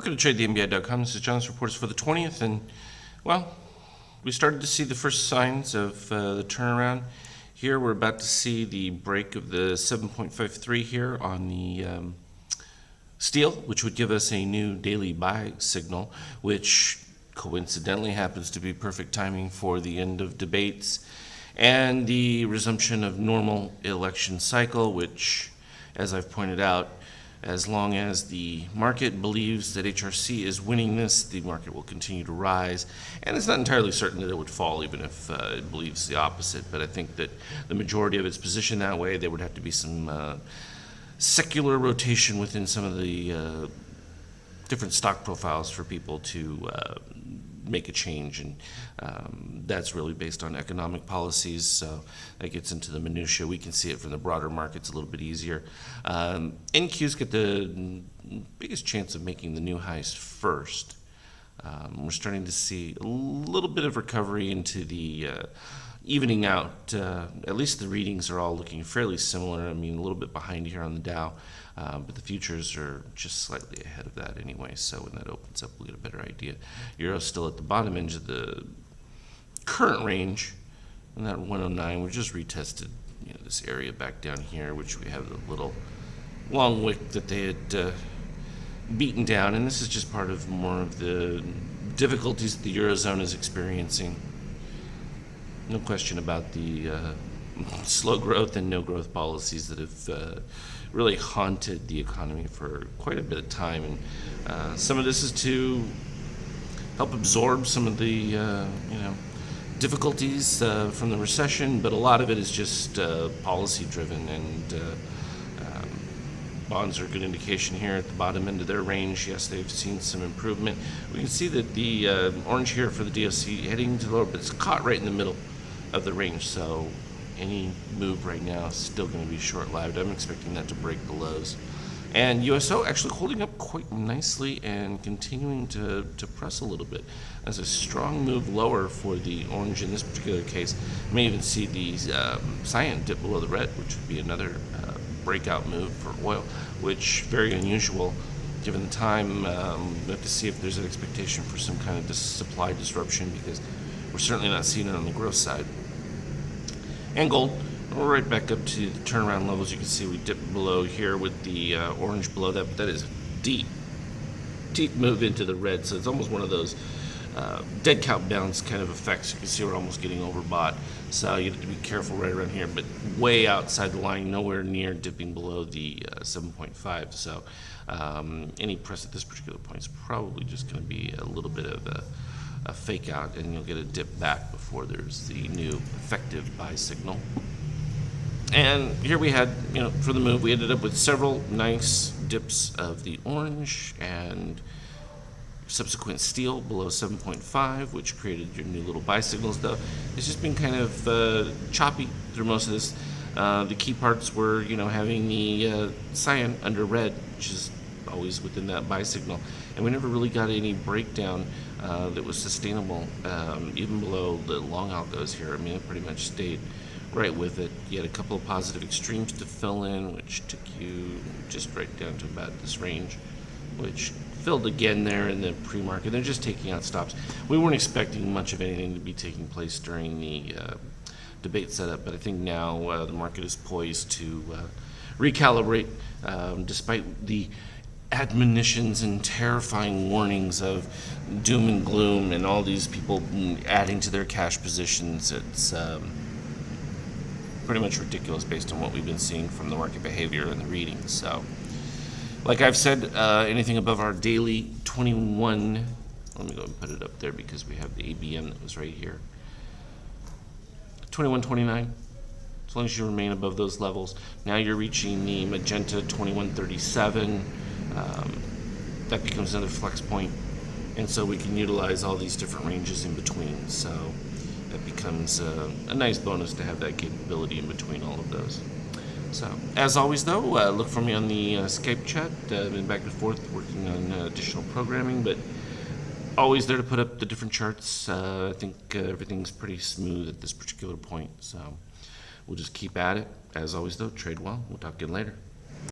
Welcome to TradeTheMBI.com. This is John's reports for the 20th, and well, we started to see the first signs of the turnaround. Here we're about to see the break of the 7.53 here on the steel, which would give us a new daily buy signal, which coincidentally happens to be perfect timing for the end of debates and the resumption of normal election cycle, which, as I've pointed out, as long as the market believes that HRC is winning this, the market will continue to rise. And it's not entirely certain that it would fall, even if it believes the opposite. But I think that the majority of it's positioned that way. There would have to be some secular rotation within some of the different stock profiles for people to make a change, and that's really based on economic policies, so that gets into the minutia. We can see it from the broader markets a little bit easier. NQs get the biggest chance of making the new highs first. We're starting to see a little bit of recovery into the evening out. At least the readings are all looking fairly similar. I mean, a little bit behind here on the Dow, but the futures are just slightly ahead of that anyway, so when that opens up, we'll get a better idea. Euro's still at the bottom edge of the current range, and that 109, we just retested this area back down here, which we have the little long wick that they had beaten down, and this is just part of more of the difficulties that the Eurozone is experiencing. No question about the slow growth and no growth policies that have really haunted the economy for quite a bit of time. And some of this is to help absorb some of the difficulties from the recession, but a lot of it is just policy driven, and bonds are a good indication here at the bottom end of their range. Yes, they've seen some improvement. We can see that the orange here for the DOC heading to the lower, but it's caught right in the middle of the range, so any move right now is still going to be short-lived. I'm expecting that to break the lows. And USO actually holding up quite nicely and continuing to press a little bit. That's a strong move lower for the orange in this particular case. You may even see the cyan dip below the red, which would be another breakout move for oil, which very unusual given the time. We have to see if there's an expectation for some kind of supply disruption, because we're certainly not seeing it on the growth side. And gold, we're right back up to the turnaround levels. You can see we dipped below here with the orange below that, but that is a deep move into the red. So it's almost one of those dead cat bounce kind of effects. You can see we're almost getting overbought. So you have to be careful right around here, but way outside the line, nowhere near dipping below the 7.5. So any press at this particular point is probably just going to be a little bit of a fake out, and you'll get a dip back before there's the new effective buy signal. And here we had, for the move, we ended up with several nice dips of the orange and subsequent steel below 7.5, which created your new little buy signals. Though it's just been kind of choppy through most of this. The key parts were, having the cyan under red, which is always within that buy signal, and we never really got any breakdown that was sustainable, even below the long algos here. I mean, it pretty much stayed right with it. You had a couple of positive extremes to fill in, which took you just right down to about this range, which filled again there in the pre-market. They're just taking out stops. We weren't expecting much of anything to be taking place during the debate setup, but I think now the market is poised to recalibrate, despite the admonitions and terrifying warnings of doom and gloom and all these people adding to their cash positions. It's pretty much ridiculous based on what we've been seeing from the market behavior and the readings. So, like I've said, anything above our daily 21, let me go and put it up there because we have the ABM that was right here, 21.29. As long as you remain above those levels. Now you're reaching the magenta 21.37. That becomes another flex point, and so we can utilize all these different ranges in between. So that becomes a nice bonus to have that capability in between all of those. So as always, though, look for me on the Skype chat. I've been back and forth working on additional programming, but always there to put up the different charts. I think everything's pretty smooth at this particular point, so we'll just keep at it. As always, though, trade well. We'll talk again later.